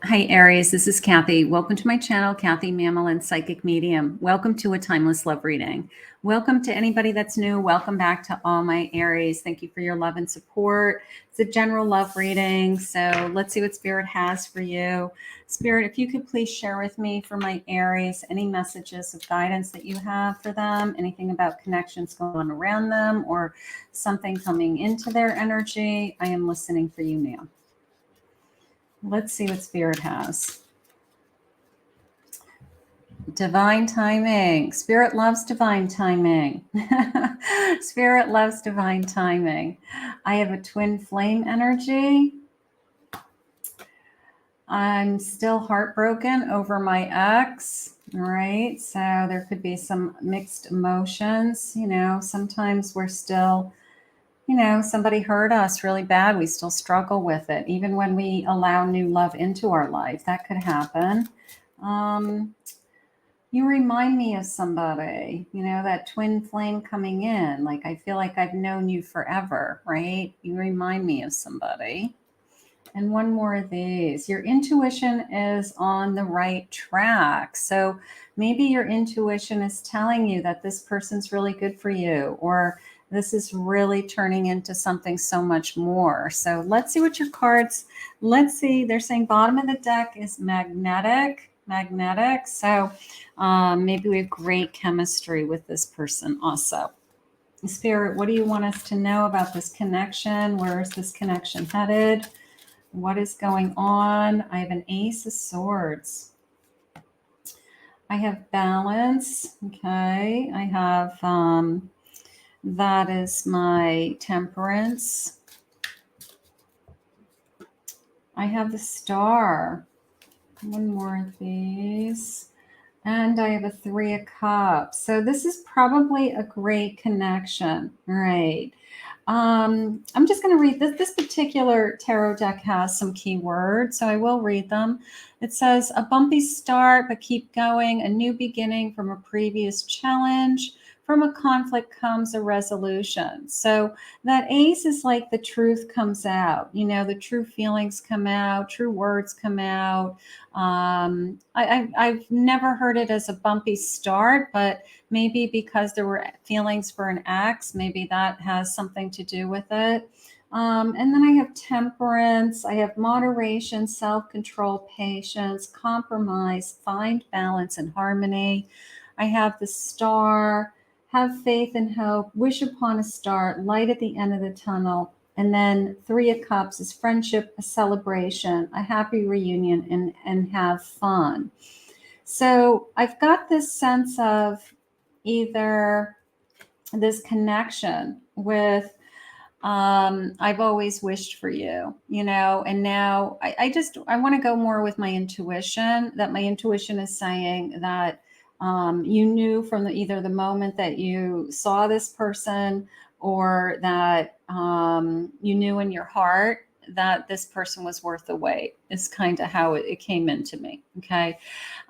Hi, Aries. This is Kathy. Welcome to my channel, Kathy Mamolen, Psychic Medium. Welcome to a timeless love reading. Welcome to anybody that's new. Welcome back to all my Aries. Thank you for your love and support. It's a general love reading, so let's see what Spirit has for you. Spirit, if you could please share with me for my Aries any messages of guidance that you have for them, anything about connections going on around them or something coming into their energy. I am listening for you now. Let's see what Spirit has. Divine timing. Spirit loves divine timing. Spirit loves divine timing. I have a twin flame energy. I'm still heartbroken over my ex. All right. So there could be some mixed emotions. You know, sometimes we're still, somebody hurt us really bad. We still struggle with it. Even when we allow new love into our life, that could happen. You remind me of somebody, that twin flame coming in. Like, I feel like I've known you forever, right? You remind me of somebody. And one more of these. Your intuition is on the right track. So maybe your intuition is telling you that this person's really good for you, or this is really turning into something so much more. So let's see what your cards, let's see. They're saying bottom of the deck is magnetic. So maybe we have great chemistry with this person also. Spirit, what do you want us to know about this connection? Where is this connection headed? What is going on? I have an Ace of Swords. I have balance. Okay. I have, that is my Temperance. I have the Star. One more of these. And I have a Three of Cups. So this is probably a great connection. All right. I'm just going to read this. This particular tarot deck has some keywords, so I will read them. It says, a bumpy start, but keep going. A new beginning from a previous challenge. From a conflict comes a resolution. So that Ace is like the truth comes out. The true feelings come out, true words come out. I've never heard it as a bumpy start, but maybe because there were feelings for an ex, maybe that has something to do with it. And then I have Temperance, I have moderation, self-control, patience, compromise, find balance and harmony. I have the Star, have faith and hope, wish upon a star, light at the end of the tunnel. And then Three of Cups is friendship, a celebration, a happy reunion, and have fun. So I've got this sense of either this connection with I've always wished for you, and now I want to go more with my intuition, that my intuition is saying that you knew from either the moment that you saw this person or that you knew in your heart that this person was worth the wait, is kind of how it came into me. Okay.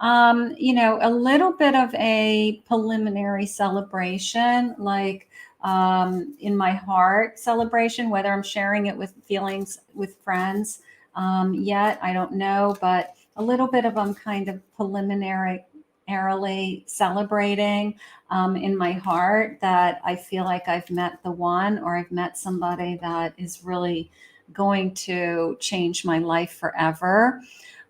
A little bit of a preliminary celebration, like in my heart celebration, whether I'm sharing it with feelings with friends yet, I don't know, but a little bit of kind of preliminarily celebrating in my heart that I feel like I've met the one, or I've met somebody that is really going to change my life forever.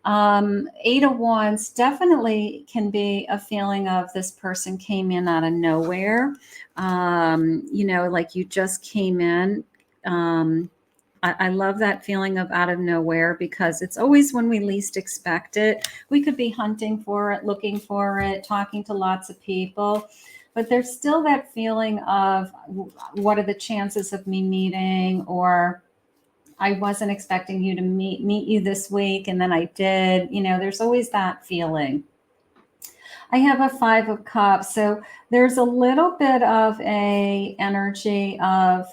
Eight of Wands definitely can be a feeling of this person came in out of nowhere. Like you just came in. I love that feeling of out of nowhere, because it's always when we least expect it. We could be hunting for it, looking for it, talking to lots of people, but there's still that feeling of what are the chances of me meeting, or I wasn't expecting you to meet you this week, and then I did. There's always that feeling. I have a Five of Cups, so there's a little bit of a energy of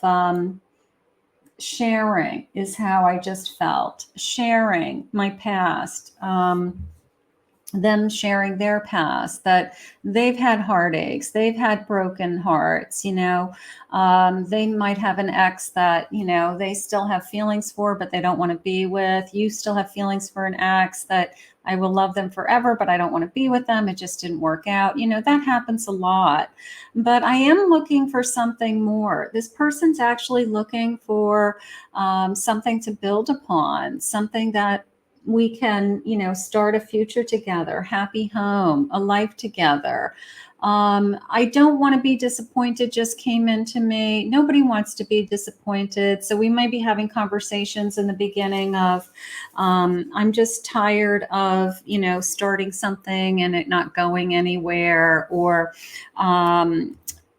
sharing is how I just felt. Sharing my past. them sharing their past, that they've had heartaches, they've had broken hearts, they might have an ex that, they still have feelings for, but they don't want to be with. You still have feelings for an ex that I will love them forever, but I don't want to be with them. It just didn't work out. That happens a lot. But I am looking for something more. This person's actually looking for something to build upon, something that we can, start a future together, happy home, a life together. I don't want to be disappointed just came into me. Nobody wants to be disappointed. So we might be having conversations in the beginning of, I'm just tired of, starting something and it not going anywhere, or,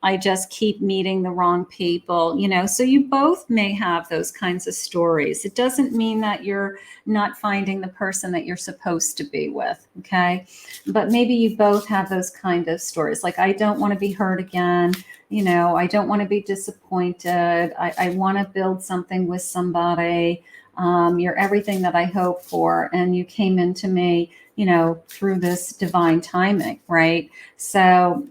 I just keep meeting the wrong people, so you both may have those kinds of stories. It doesn't mean that you're not finding the person that you're supposed to be with. Okay. But maybe you both have those kind of stories. Like, I don't want to be hurt again. I don't want to be disappointed. I want to build something with somebody. You're everything that I hope for. And you came into me, through this divine timing. Right. So,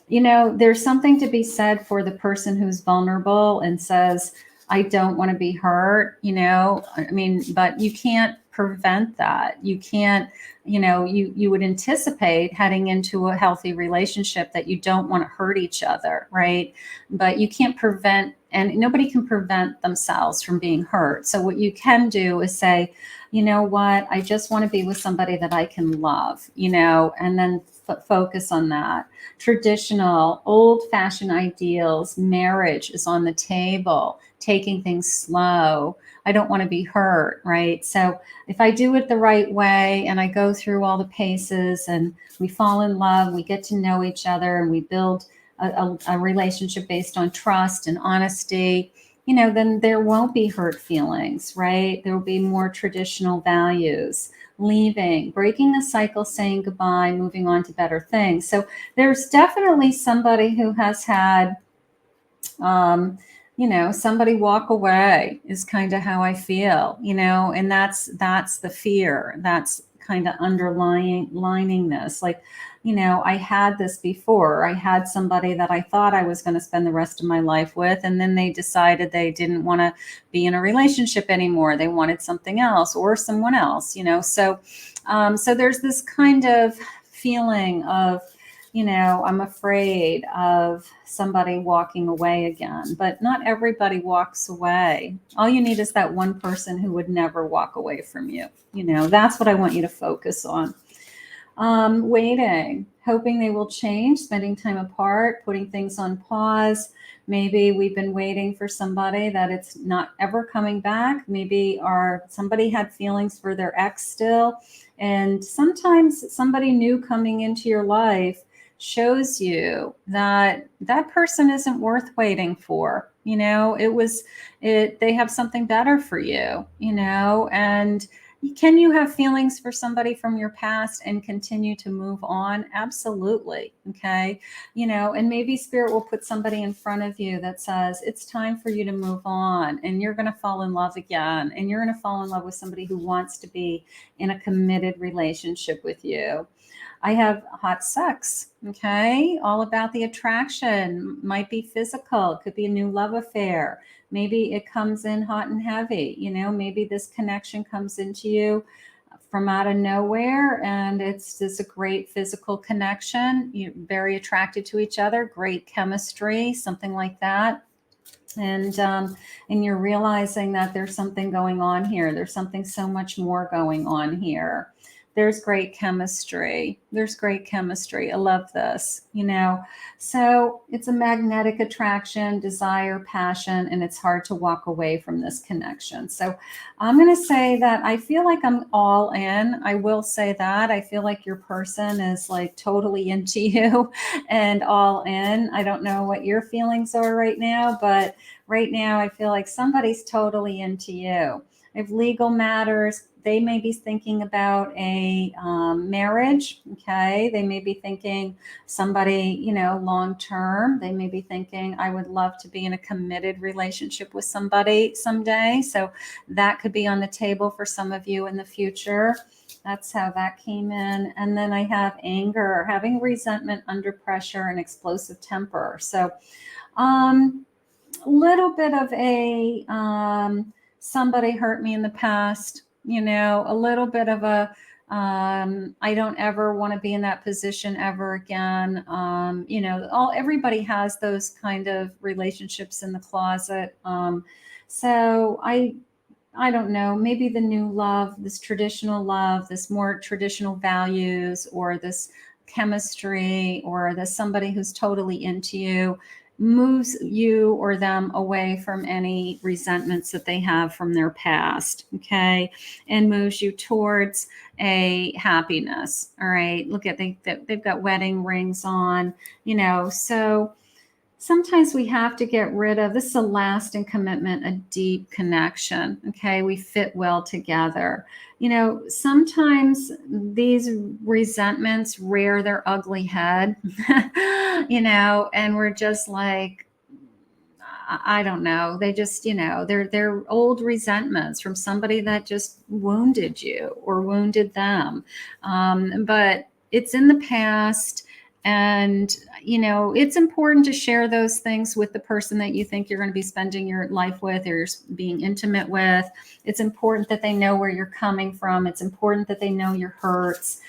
there's something to be said for the person who's vulnerable and says, I don't want to be hurt, but you can't prevent that. You can't, you would anticipate heading into a healthy relationship that you don't want to hurt each other, right? But you can't prevent, and nobody can prevent themselves from being hurt. So what you can do is say, you know what, I just want to be with somebody that I can love, and then focus on that. Traditional, old-fashioned ideals, marriage is on the table, taking things slow. I don't want to be hurt, right? So if I do it the right way and I go through all the paces and we fall in love, we get to know each other, and we build a relationship based on trust and honesty, then there won't be hurt feelings, right? There will be more traditional values. Leaving, breaking the cycle, saying goodbye, moving on to better things. So there's definitely somebody who has had, somebody walk away is kind of how I feel, and that's the fear. That's kind of underlining this. Like, I had this before. I had somebody that I thought I was going to spend the rest of my life with, and then they decided they didn't want to be in a relationship anymore. They wanted something else or someone else, So, so there's this kind of feeling of, I'm afraid of somebody walking away again, but not everybody walks away. All you need is that one person who would never walk away from you. That's what I want you to focus on. Waiting, hoping they will change, spending time apart, putting things on pause. Maybe we've been waiting for somebody that it's not ever coming back. Maybe somebody had feelings for their ex still. And sometimes somebody new coming into your life shows you that that person isn't worth waiting for. They have something better for you, and can you have feelings for somebody from your past and continue to move on? Absolutely. Okay. And maybe spirit will put somebody in front of you that says, it's time for you to move on, and you're going to fall in love again. And you're going to fall in love with somebody who wants to be in a committed relationship with you. I have hot sex. Okay. All about the attraction. Might be physical. It could be a new love affair. Maybe it comes in hot and heavy. Maybe this connection comes into you from out of nowhere, and it's just a great physical connection. You're very attracted to each other, great chemistry, something like that. And you're realizing that there's something going on here. There's something so much more going on here. There's great chemistry. I love this, So it's a magnetic attraction, desire, passion, and it's hard to walk away from this connection. So I'm going to say that I feel like I'm all in. I will say that. I feel like your person is like totally into you and all in. I don't know what your feelings are right now, but right now I feel like somebody's totally into you. If legal matters, they may be thinking about a marriage. Okay. They may be thinking somebody, long term. They may be thinking, I would love to be in a committed relationship with somebody someday. So that could be on the table for some of you in the future. That's how that came in. And then I have anger, having resentment under pressure and explosive temper. So a little bit of a somebody hurt me in the past, a little bit of a I don't ever want to be in that position ever again. Everybody has those kind of relationships in the closet. So I don't know, maybe the new love, this more traditional values, or this chemistry, or this somebody who's totally into you, moves you or them away from any resentments that they have from their past, okay, and moves you towards a happiness. All right, look at they've got wedding rings on, so sometimes we have to get rid of, this is a lasting commitment, a deep connection. Okay. We fit well together. Sometimes these resentments rear their ugly head, and we're just like, I don't know. They just, they're old resentments from somebody that just wounded you or wounded them. But it's in the past. And, it's important to share those things with the person that you think you're going to be spending your life with, or you're being intimate with. It's important that they know where you're coming from. It's important that they know your hurts.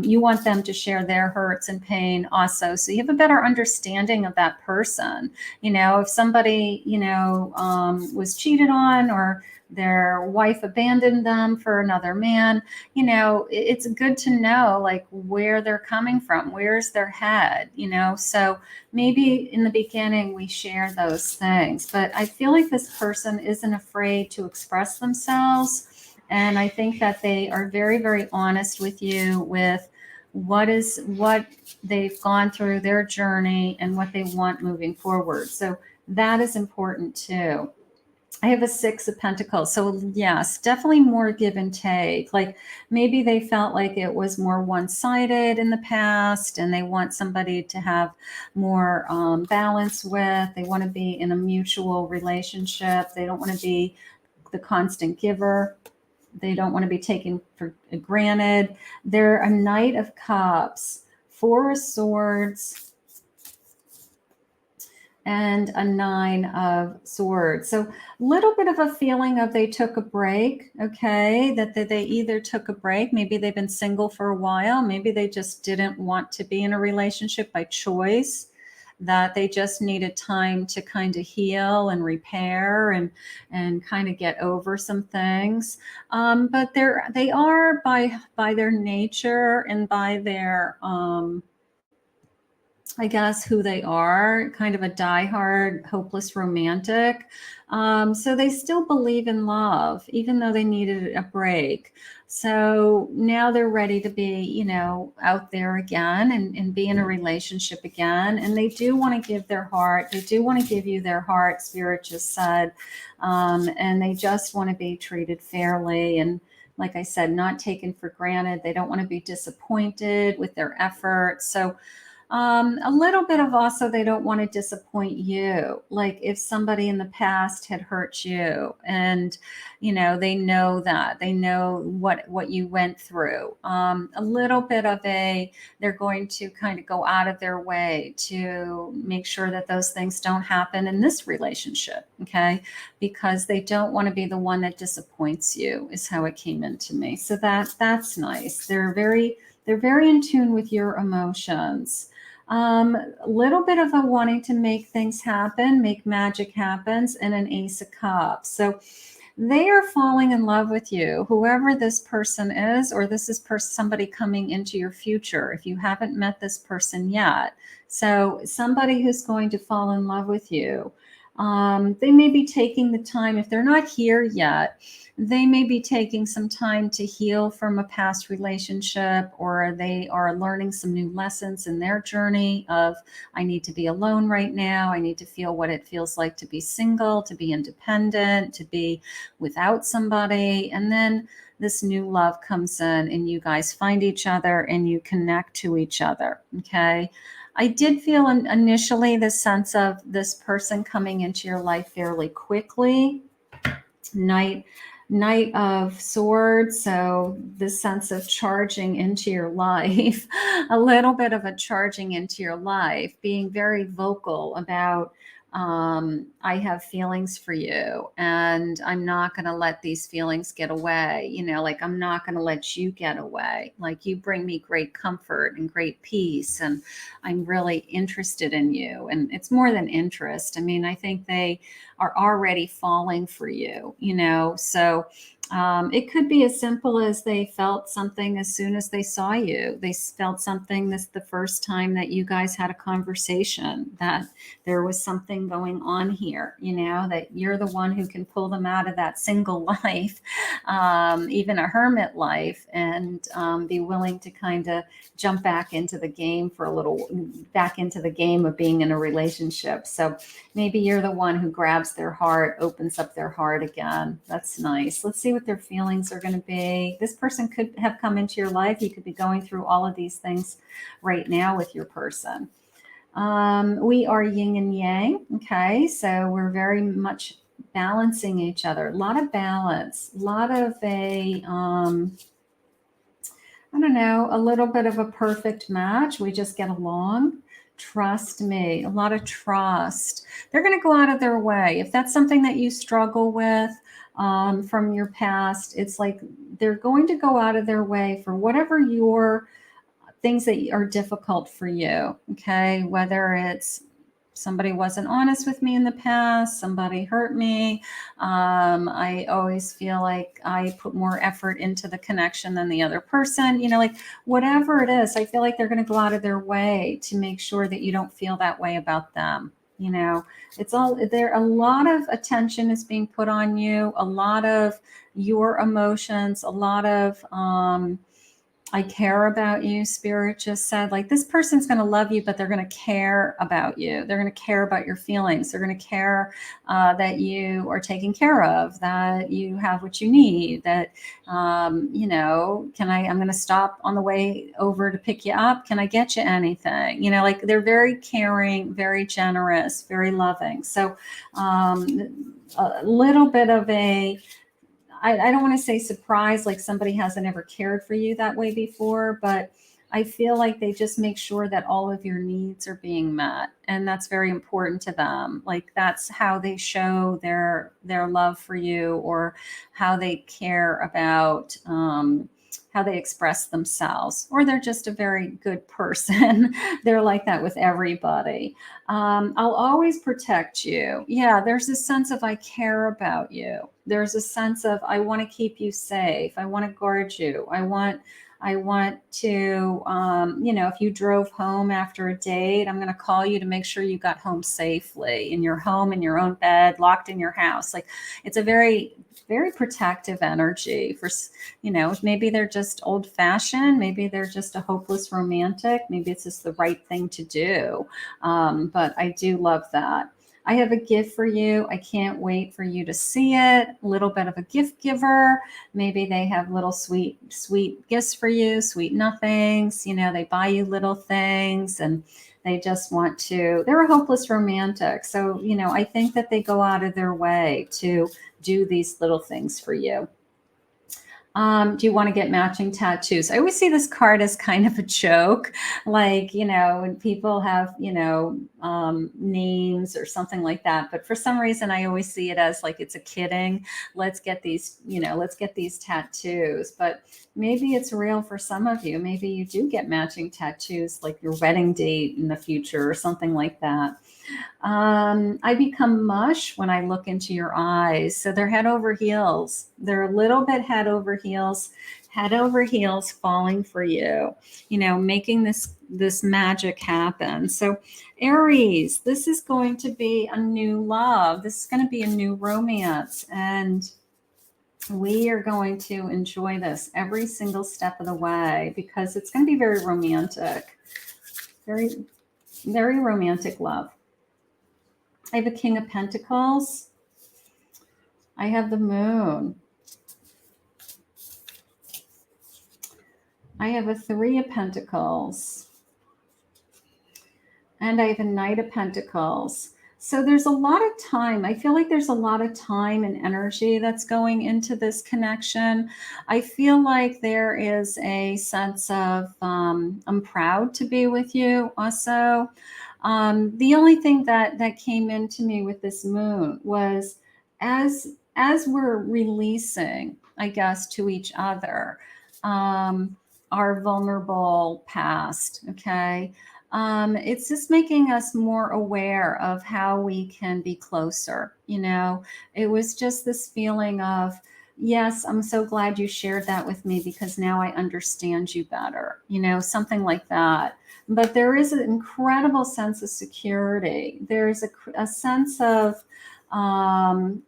You want them to share their hurts and pain also. So you have a better understanding of that person. If somebody, was cheated on, or their wife abandoned them for another man, it's good to know like where they're coming from, where's their head, so maybe in the beginning we share those things. But I feel like this person isn't afraid to express themselves. And I think that they are very, very honest with you with what they've gone through, their journey, and what they want moving forward. So that is important too. I have a 6 of Pentacles. So yes, definitely more give and take. Like maybe they felt like it was more one-sided in the past, and they want somebody to have more balance with. They want to be in a mutual relationship. They don't want to be the constant giver. They don't want to be taken for granted. They're a Knight of Cups, 4 of Swords, and a 9 of Swords. So a little bit of a feeling of they took a break, okay, that they either took a break, maybe they've been single for a while, maybe they just didn't want to be in a relationship by choice, that they just needed time to kind of heal and repair and kind of get over some things. But they are by their nature and by their I guess, who they are, kind of a diehard, hopeless romantic. So they still believe in love, even though they needed a break. So now they're ready to be, out there again and be in a relationship again. And they do want to give their heart. They do want to give you their heart, Spirit just said. And they just want to be treated fairly. And like I said, not taken for granted. They don't want to be disappointed with their efforts. So a little bit of also, they don't want to disappoint you. Like if somebody in the past had hurt you, and they know that, they know what you went through. A little bit of they're going to kind of go out of their way to make sure that those things don't happen in this relationship, okay? Because they don't want to be the one that disappoints you, is how it came into me. So that's nice. They're very in tune with your emotions. A little bit of a wanting to make things happen, make magic happens, and an Ace of Cups. So they are falling in love with you, whoever this person is, or this is somebody coming into your future if you haven't met this person yet. So somebody who's going to fall in love with you. They may be taking the time, if they're not here yet, they may be taking some time to heal from a past relationship, or they are learning some new lessons in their journey of, I need to be alone right now. I need to feel what it feels like to be single, to be independent, to be without somebody. And then this new love comes in and you guys find each other and you connect to each other. Okay. I did feel initially the sense of this person coming into your life fairly quickly. Knight Knight of Swords, so this sense of charging into your life, a little bit of a charging into your life, being very vocal about, I have feelings for you, and I'm not going to let these feelings get away. Like, I'm not going to let you get away. Like, you bring me great comfort and great peace, and I'm really interested in you. And it's more than interest. I mean, I think they are already falling for you, So it could be as simple as they felt something as soon as they saw you. They felt something this the first time that you guys had a conversation, that there was something going on here, that you're the one who can pull them out of that single life, even a hermit life, and be willing to kind of jump back into the game for a little, back into the game of being in a relationship. So maybe you're the one who grabs their heart, opens up their heart again. That's nice. Let's see what their feelings are going to be. This person could have come into your life. You could be going through all of these things right now with your person. We are yin and yang. Okay. So we're very much balancing each other. A lot of balance, a lot of I don't know, a little bit of a perfect match. We just get along. Trust me, a lot of trust. They're going to go out of their way. If that's something that you struggle with from your past, it's like they're going to go out of their way for whatever your things that are difficult for you. Okay. Whether it's somebody wasn't honest with me in the past, somebody hurt me. I always feel like I put more effort into the connection than the other person, like whatever it is, I feel like they're going to go out of their way to make sure that you don't feel that way about them. It's all there. A lot of attention is being put on you, a lot of your emotions, a lot of, I care about you, Spirit just said. Like, this person's going to love you, but they're going to care about you. They're going to care about your feelings. They're going to care that you are taken care of, that you have what you need, that, I'm going to stop on the way over to pick you up. Can I get you anything? Like, they're very caring, very generous, very loving. So a little bit of I don't want to say surprise, like somebody hasn't ever cared for you that way before, but I feel like they just make sure that all of your needs are being met. And that's very important to them. Like, that's how they show their love for you, or how they care about, how they express themselves, or they're just a very good person. They're like that with everybody. I'll always protect you. Yeah, there's a sense of I care about you. There's a sense of I want to keep you safe. I want to guard you. I want to, if you drove home after a date, I'm going to call you to make sure you got home safely, in your home, in your own bed, locked in your house. Like, it's a very, very protective energy for, maybe they're just old fashioned. Maybe they're just a hopeless romantic. Maybe it's just the right thing to do. But I do love that. I have a gift for you. I can't wait for you to see it. A little bit of a gift giver. Maybe they have little sweet gifts for you, sweet nothings. They buy you little things, and they just want to, they're a hopeless romantic. So, I think that they go out of their way to do these little things for you. Do you want to get matching tattoos? I always see this card as kind of a joke, like, when people have, names or something like that. But for some reason, I always see it as like, it's a kidding. Let's get these, let's get these tattoos. But maybe it's real for some of you. Maybe you do get matching tattoos, like your wedding date in the future or something like that. I become mush when I look into your eyes. So they're head over heels. They're a little bit head over heels falling for you, making this magic happen. So Aries, this is going to be a new love. This is going to be a new romance. And we are going to enjoy this every single step of the way, because it's going to be very romantic, very, very romantic love. I have a King of Pentacles. I have the Moon. I have a Three of Pentacles. And I have a Knight of Pentacles. So there's a lot of time. I feel like there's a lot of time and energy that's going into this connection. I feel like there is a sense of I'm proud to be with you also. The only thing that came into me with this moon was as we're releasing, I guess, to each other, um, our vulnerable past, okay? It's just making us more aware of how we can be closer. You know, it was just this feeling of, yes, I'm so glad you shared that with me because now I understand you better, you know, something like that. But there is an incredible sense of security. There's a sense of, um,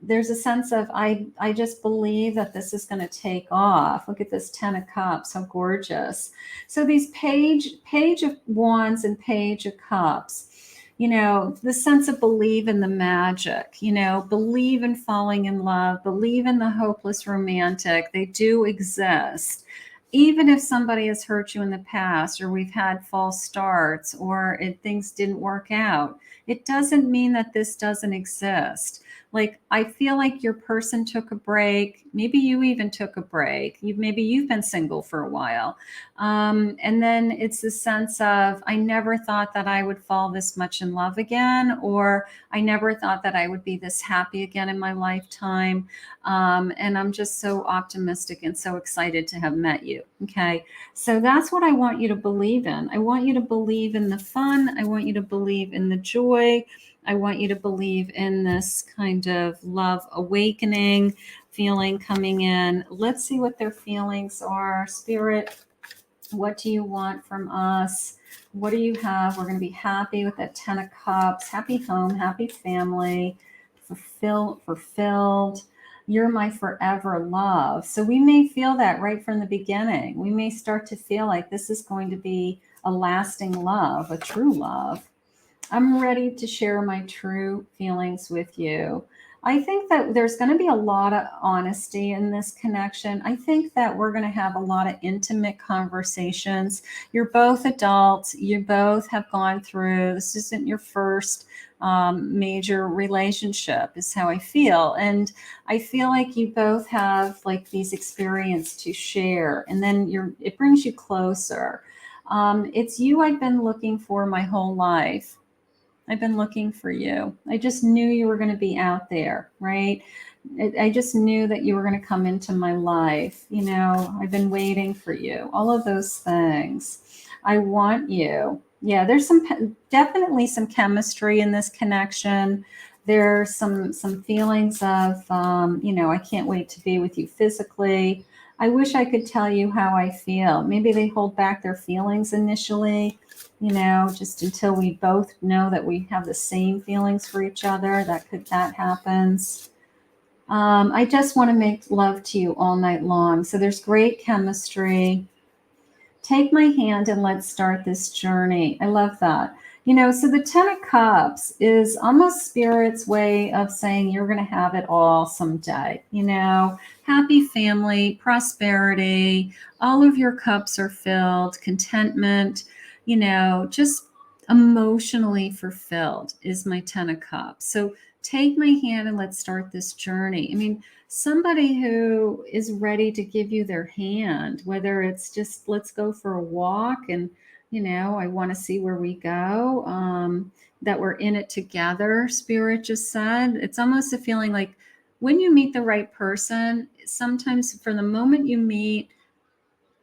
there's a sense of I just believe that this is going to take off. Look at this 10 of cups, how gorgeous. So these page of wands and page of cups, you know, the sense of believe in the magic, you know, believe in falling in love, believe in the hopeless romantic. They do exist. Even if somebody has hurt you in the past, or we've had false starts, or things didn't work out, it doesn't mean that this doesn't exist. Like, I feel like your person took a break. Maybe you even took a break. Maybe you've been single for a while. And then it's the sense of, I never thought that I would fall this much in love again, or I never thought that I would be this happy again in my lifetime. And I'm just so optimistic and so excited to have met you. Okay. So that's what I want you to believe in. I want you to believe in the fun. I want you to believe in the joy. I want you to believe in this kind of love awakening feeling coming in. Let's see what their feelings are. Spirit, what do you want from us? What do you have? We're going to be happy with that 10 of cups. Happy home, happy family, fulfilled. You're my forever love. So we may feel that right from the beginning. We may start to feel like this is going to be a lasting love, a true love. I'm ready to share my true feelings with you. I think that there's going to be a lot of honesty in this connection. I think that we're going to have a lot of intimate conversations. You're both adults. You both have gone through, this isn't your first major relationship, is how I feel. And I feel like you both have like these experiences to share. And then it brings you closer. It's you I've been looking for my whole life. I've been looking for you. I just knew you were going to be out there, right? I just knew that you were going to come into my life. You know, I've been waiting for you. All of those things. I want you. Yeah, there's definitely some chemistry in this connection. There's some feelings of, you know, I can't wait to be with you physically. I wish I could tell you how I feel. Maybe they hold back their feelings initially, you know, just until we both know that we have the same feelings for each other. That happens. I just want to make love to you all night long. So there's great chemistry. Take my hand and let's start this journey. I love that. You know, so the 10 of cups is almost spirit's way of saying you're going to have it all someday. You know, happy family, prosperity, all of your cups are filled, contentment, you know, just emotionally fulfilled is my 10 of cups. So take my hand and let's start this journey. I mean, somebody who is ready to give you their hand, whether it's just let's go for a walk and, you know, I want to see where we go, that we're in it together. Spirit just said it's almost a feeling like when you meet the right person, sometimes from the moment you meet,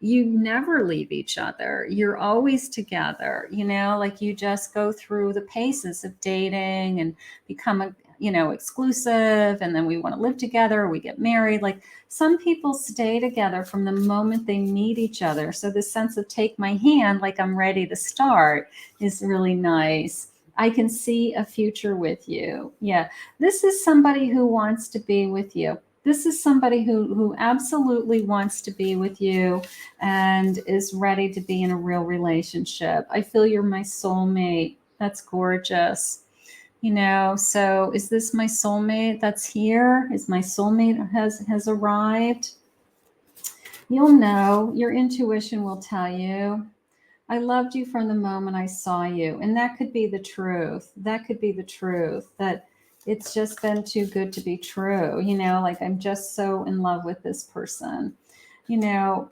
you never leave each other. You're always together, you know, like you just go through the paces of dating and become you know, exclusive. And then we want to live together. We get married. Like some people stay together from the moment they meet each other. So the sense of take my hand, like I'm ready to start, is really nice. I can see a future with you. Yeah. This is somebody who wants to be with you. This is somebody who absolutely wants to be with you and is ready to be in a real relationship. I feel you're my soulmate. That's gorgeous. You know, so is this my soulmate that's here? Is my soulmate has arrived? You'll know. Your intuition will tell you. I loved you from the moment I saw you. And that could be the truth. That could be the truth, that it's just been too good to be true. You know, like I'm just so in love with this person. You know,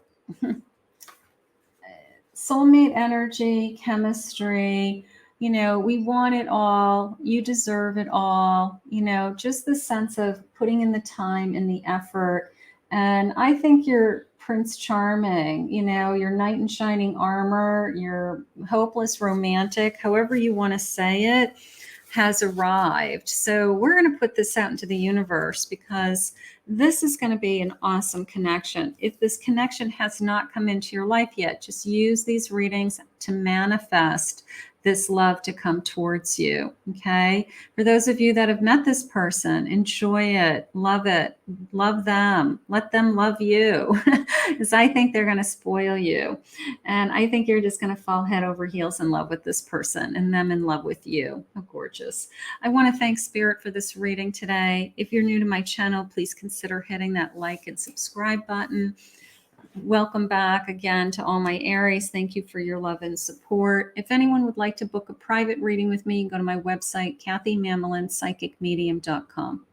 soulmate energy, chemistry, you know, we want it all. You deserve it all. You know, just the sense of putting in the time and the effort. And I think you're Prince Charming, you know, your knight in shining armor, your hopeless romantic, however you want to say it, has arrived. So we're going to put this out into the universe because this is going to be an awesome connection. If this connection has not come into your life yet, just use these readings to manifest this love to come towards you. Okay. For those of you that have met this person, enjoy it, love them, let them love you, because I think they're going to spoil you. And I think you're just going to fall head over heels in love with this person and them in love with you. Oh, gorgeous. I want to thank Spirit for this reading today. If you're new to my channel, please consider hitting that like and subscribe button. Welcome back again to all my Aries. Thank you for your love and support. If anyone would like to book a private reading with me, go to my website, KathyMamolenPsychicMedium.com.